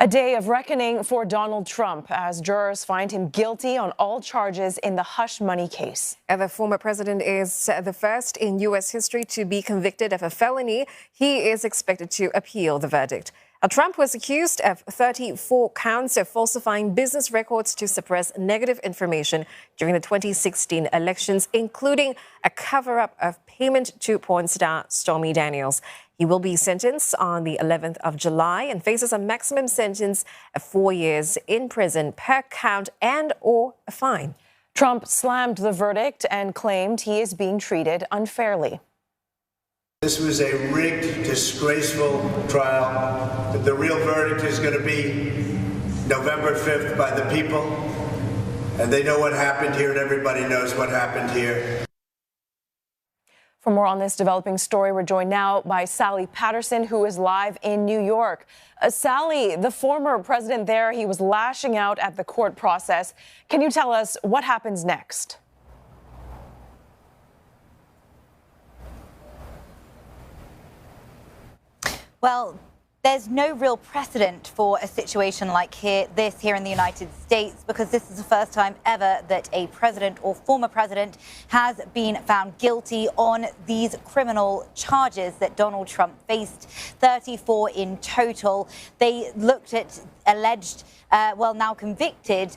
A day of reckoning for Donald Trump as jurors find him guilty on all charges in the hush money case. The former president is the first in U.S. history to be convicted of a felony. He is expected to appeal the verdict. Trump was accused of 34 counts of falsifying business records to suppress negative information during the 2016 elections, including a cover-up of payment to porn star Stormy Daniels. He will be sentenced on the 11th of July and faces a maximum sentence of 4 years in prison per count and/or a fine. Trump slammed the verdict and claimed he is being treated unfairly. This was a rigged, disgraceful trial. The real verdict is going to be November 5th by the people. And they know what happened here, and everybody knows what happened here. For more on this developing story, we're joined now by Sally Patterson, who is live in New York. Sally, the former president there, he was lashing out at the court process. Can you tell us what happens next? Well, there's no real precedent for a situation like this here in the United States, because this is the first time ever that a president or former president has been found guilty on these criminal charges that Donald Trump faced, 34 in total. They looked at alleged, now convicted,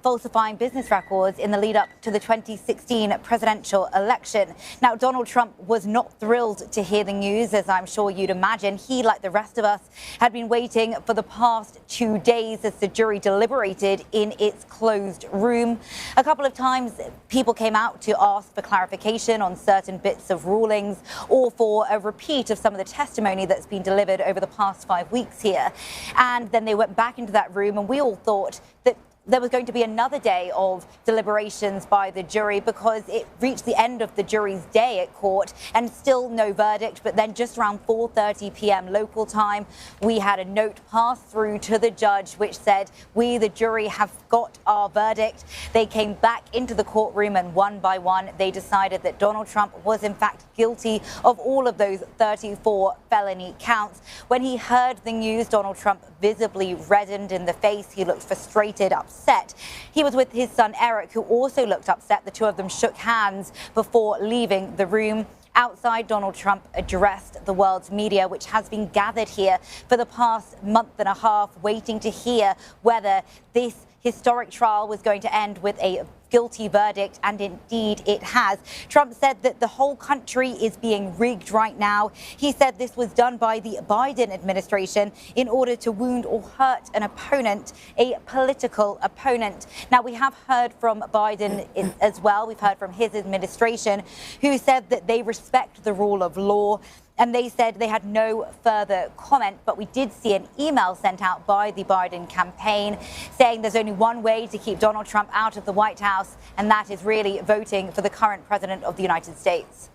falsifying business records in the lead up to the 2016 presidential election. Now, Donald Trump was not thrilled to hear the news, as I'm sure you'd imagine. He, like the rest of us, had been waiting for the past 2 days as the jury deliberated in its closed room. A couple of times, people came out to ask for clarification on certain bits of rulings or for a repeat of some of the testimony that's been delivered over the past 5 weeks here. And then they went back into that room, and we all thought that there was going to be another day of deliberations by the jury, because it reached the end of the jury's day at court and still no verdict. But then just around 4:30 p.m. local time, we had a note passed through to the judge which said, "We, the jury, have got our verdict." They came back into the courtroom, and one by one they decided that Donald Trump was in fact guilty of all of those 34 felony counts. When he heard the news, Donald Trump visibly reddened in the face. He looked frustrated, upset. He was with his son Eric, who also looked upset. The two of them shook hands before leaving the room. Outside, Donald Trump addressed the world's media, which has been gathered here for the past month and a half, waiting to hear whether this historic trial was going to end with a guilty verdict, and indeed it has. Trump said that the whole country is being rigged right now. He said this was done by the Biden administration in order to wound or hurt an opponent, a political opponent. Now, we have heard from Biden as well. We've heard from his administration, who said that they respect the rule of law. And they said they had no further comment, but we did see an email sent out by the Biden campaign saying there's only one way to keep Donald Trump out of the White House, and that is really voting for the current president of the United States.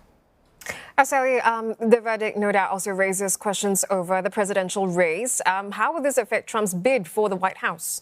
Sally, the verdict no doubt also raises questions over the presidential race. How will this affect Trump's bid for the White House?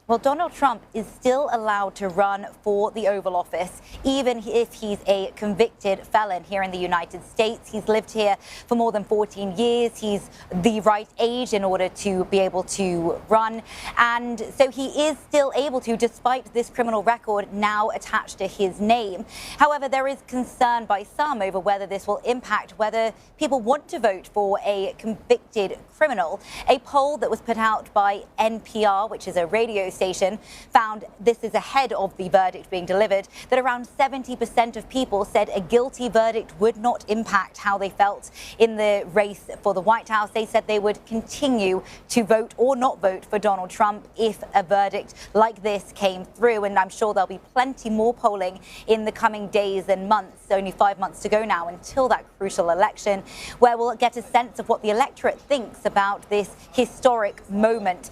Well, Donald Trump is still allowed to run for the Oval Office, even if he's a convicted felon here in the United States. He's lived here for more than 14 years. He's the right age in order to be able to run. And so he is still able to, despite this criminal record now attached to his name. However, there is concern by some over whether this will impact whether people want to vote for a convicted criminal. A poll that was put out by NPR, which is a radio station, found, this is ahead of the verdict being delivered, that around 70% of people said a guilty verdict would not impact how they felt in the race for the White House. They said they would continue to vote or not vote for Donald Trump if a verdict like this came through. And I'm sure there'll be plenty more polling in the coming days and months. Only 5 months to go now until that crucial election, where we'll get a sense of what the electorate thinks about this historic moment.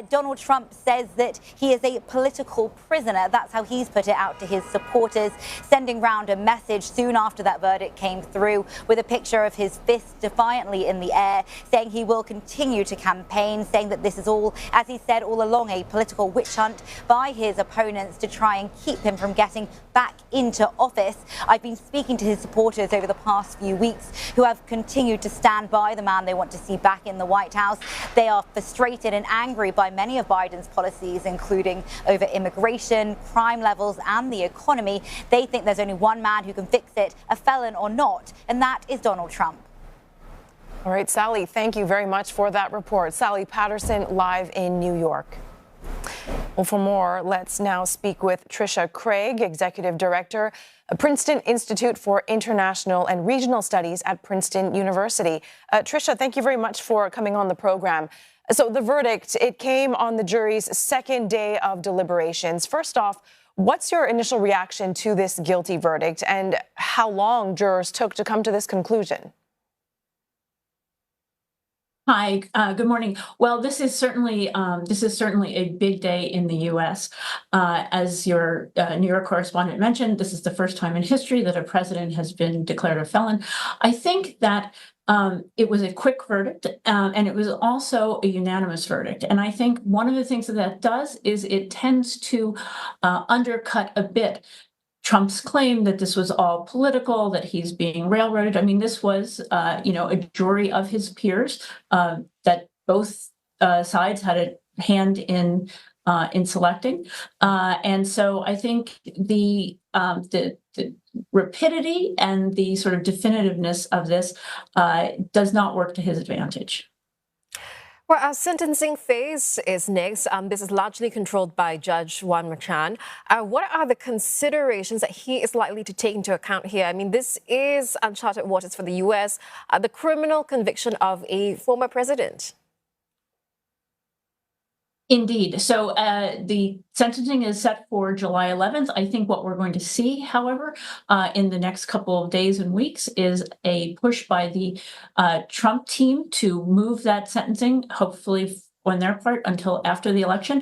Donald Trump says that that he is a political prisoner. That's how he's put it out to his supporters, sending round a message soon after that verdict came through with a picture of his fist defiantly in the air, saying he will continue to campaign, saying that this is all, as he said all along, a political witch hunt by his opponents to try and keep him from getting back into office. I've been speaking to his supporters over the past few weeks who have continued to stand by the man they want to see back in the White House. They are frustrated and angry by many of Biden's policies, including over immigration, crime levels and the economy. They think there's only one man who can fix it, a felon or not, and that is Donald Trump. All right, Sally, thank you very much for that report. Sally Patterson, live in New York. Well, for more, let's now speak with Trisha Craig, Executive Director, Princeton Institute for International and Regional Studies at Princeton University. Trisha, thank you very much for coming on the program. So the verdict, it came on the jury's second day of deliberations. First off, what's your initial reaction to this guilty verdict and how long jurors took to come to this conclusion? Hi, good morning. Well, this is certainly a big day in the U.S. As your New York correspondent mentioned, this is the first time in history that a president has been declared a felon. I think that it was a quick verdict, and it was also a unanimous verdict. And I think one of the things that does is it tends to undercut a bit Trump's claim that this was all political, that he's being railroaded. I mean, this was, a jury of his peers that both sides had a hand in selecting, and so I think the rapidity and the sort of definitiveness of this does not work to his advantage. Well, our sentencing phase is next. This is largely controlled by Judge Juan Merchan. What are the considerations that he is likely to take into account here? I mean, this is uncharted waters for the U.S., the criminal conviction of a former president. Indeed. So the sentencing is set for July 11th. I think what we're going to see, however, in the next couple of days and weeks is a push by the Trump team to move that sentencing, hopefully on their part, until after the election.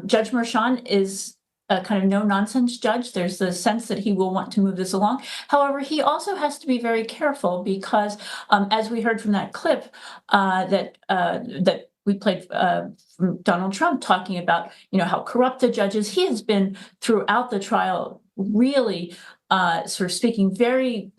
Judge Merchan is a kind of no-nonsense judge. There's the sense that he will want to move this along. However, he also has to be very careful because, as we heard from that clip that we played from Donald Trump talking about, how corrupt the judge is. He has been throughout the trial really sort of speaking very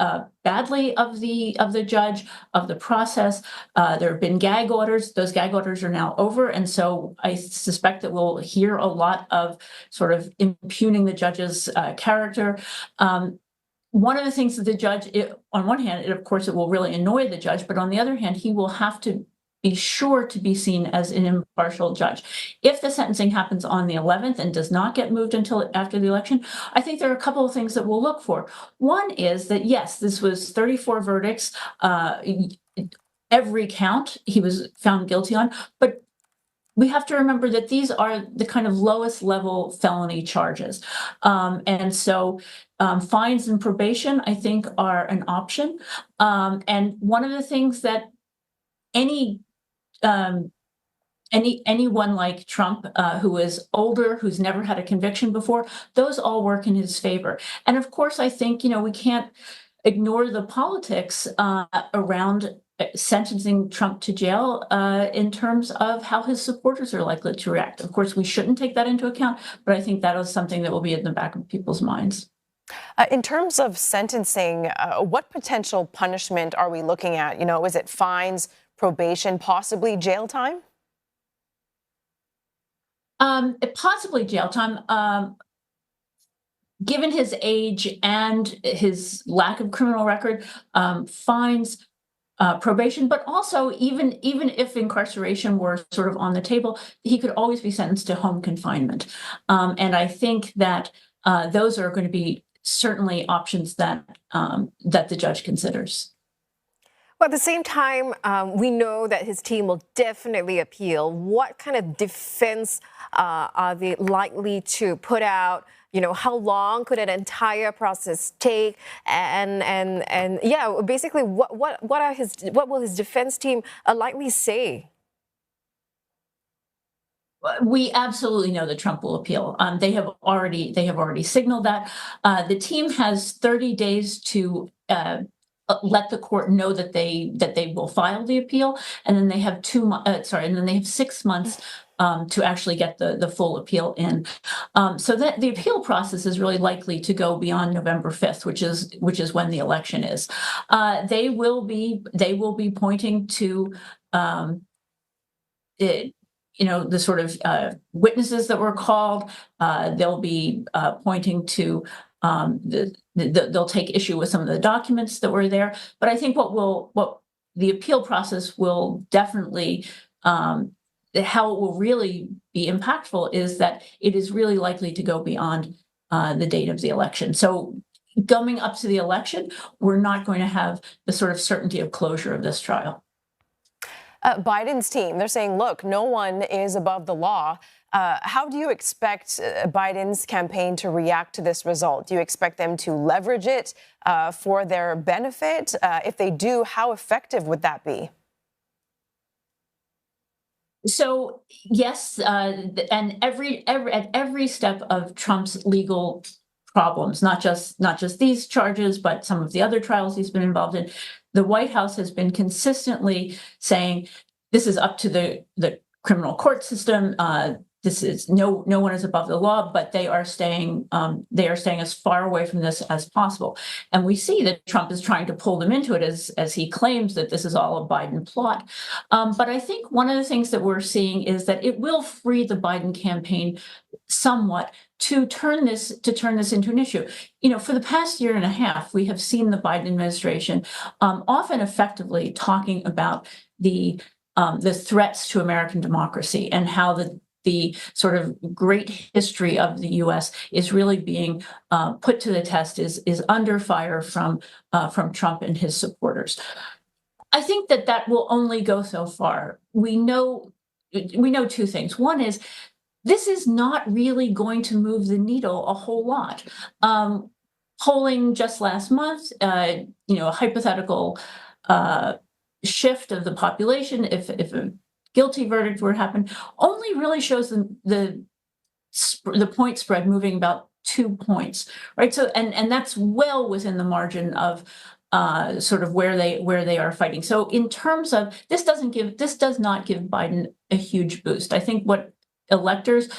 badly of the judge, of the process. There have been gag orders. Those gag orders are now over, and so I suspect that we'll hear a lot of sort of impugning the judge's character. One of the things that the judge, on one hand, of course, it will really annoy the judge, but on the other hand, he will have to be sure to be seen as an impartial judge. If the sentencing happens on the 11th and does not get moved until after the election, I think there are a couple of things that we'll look for. One is that, yes, this was 34 verdicts. Every count he was found guilty on, but we have to remember that these are the kind of lowest level felony charges. And so fines and probation, I think, are an option. And one of the things that anyone like Trump, who is older, who's never had a conviction before, those all work in his favor. And of course, I think, we can't ignore the politics around sentencing Trump to jail in terms of how his supporters are likely to react. Of course, we shouldn't take that into account, but I think that is something that will be in the back of people's minds. In terms of sentencing, what potential punishment are we looking at? Is it fines, probation, possibly jail time? Possibly jail time. Given his age and his lack of criminal record, fines, probation, but also even if incarceration were sort of on the table, he could always be sentenced to home confinement. And I think that those are going to be certainly options that the judge considers. Well, at the same time, we know that his team will definitely appeal. What kind of defense are they likely to put out? How long could an entire process take? And yeah, basically, what will his defense team likely say? We absolutely know that Trump will appeal. They have already signaled that. The team has 30 days to let the court know that they will file the appeal, and then they have 6 months to actually get the full appeal in. So that the appeal process is really likely to go beyond November 5th, which is when the election is. They will be pointing to the sort of witnesses that were called. They'll be pointing to they'll take issue with some of the documents that were there. But I think what the appeal process will definitely how it will really be impactful is that it is really likely to go beyond the date of the election. So coming up to the election, we're not going to have the sort of certainty of closure of this trial. Biden's team, they're saying, look, no one is above the law. How do you expect Biden's campaign to react to this result? Do you expect them to leverage it for their benefit? If they do, how effective would that be? So yes, and at every step of Trump's legal problems, not just these charges, but some of the other trials he's been involved in, the White House has been consistently saying this is up to the criminal court system. This is no one is above the law, but they are staying as far away from this as possible. And we see that Trump is trying to pull them into it as he claims that this is all a Biden plot. But I think one of the things that we're seeing is that it will free the Biden campaign somewhat to turn this into an issue. For the past year and a half, we have seen the Biden administration often effectively talking about the threats to American democracy and how the sort of great history of the U.S. is really being put to the test, is under fire from Trump and his supporters. I think that will only go so far. We know two things. One is this is not really going to move the needle a whole lot. Polling just last month, a hypothetical shift of the population, if a guilty verdict were to happen, only really shows the point spread moving about 2 points, right? So and that's well within the margin of sort of where they are fighting. So in terms of this does not give Biden a huge boost. I think what electors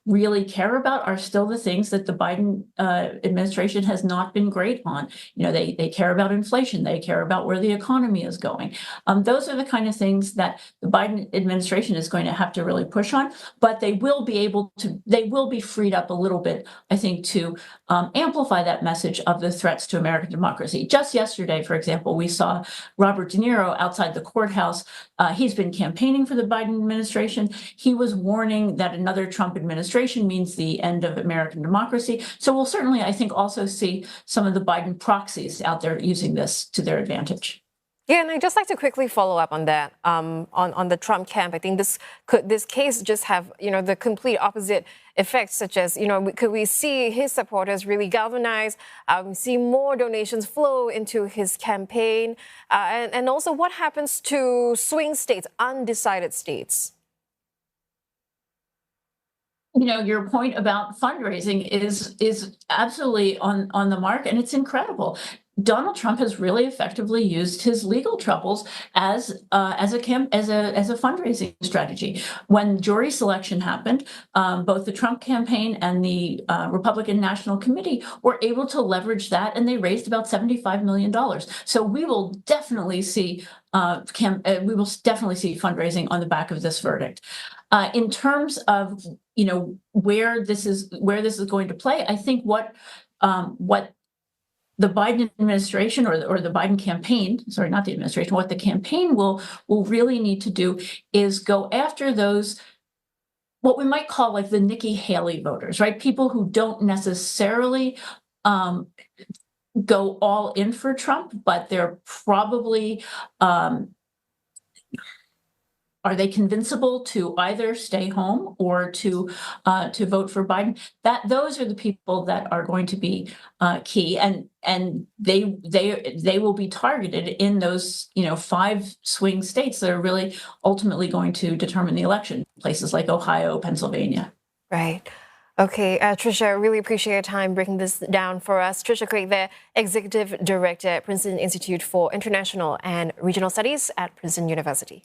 really care about are still the things that the Biden administration has not been great on. They care about inflation. They care about where the economy is going. Those are the kind of things that the Biden administration is going to have to really push on. But they will be freed up a little bit, I think, to amplify that message of the threats to American democracy. Just yesterday, for example, we saw Robert De Niro outside the courthouse. He's been campaigning for the Biden administration. He was warning that another Trump administration means the end of American democracy. So we'll certainly, I think, also see some of the Biden proxies out there using this to their advantage. Yeah, and I'd just like to quickly follow up on that, on the Trump camp. I think this case just have, the complete opposite effects, such as, could we see his supporters really galvanize, see more donations flow into his campaign, and also what happens to swing states, undecided states? Your point about fundraising is absolutely on the mark, and it's incredible. Donald Trump has really effectively used his legal troubles as a fundraising strategy. When jury selection happened, both the Trump campaign and the Republican National Committee were able to leverage that, and they raised about $75 million. So we will definitely see fundraising on the back of this verdict. In terms of where this is going to play, I think what the Biden administration or the Biden campaign, sorry, not the administration, what the campaign will really need to do is go after those, what we might call like the Nikki Haley voters, right? People who don't necessarily go all in for Trump, but they're probably are they convincible to either stay home or to vote for Biden? Those are the people that are going to be key, and they will be targeted in those 5 swing states that are really ultimately going to determine the election. Places like Ohio, Pennsylvania. Right. Okay, Trisha, I really appreciate your time breaking this down for us. Trisha Craig, the Executive Director at Princeton Institute for International and Regional Studies at Princeton University.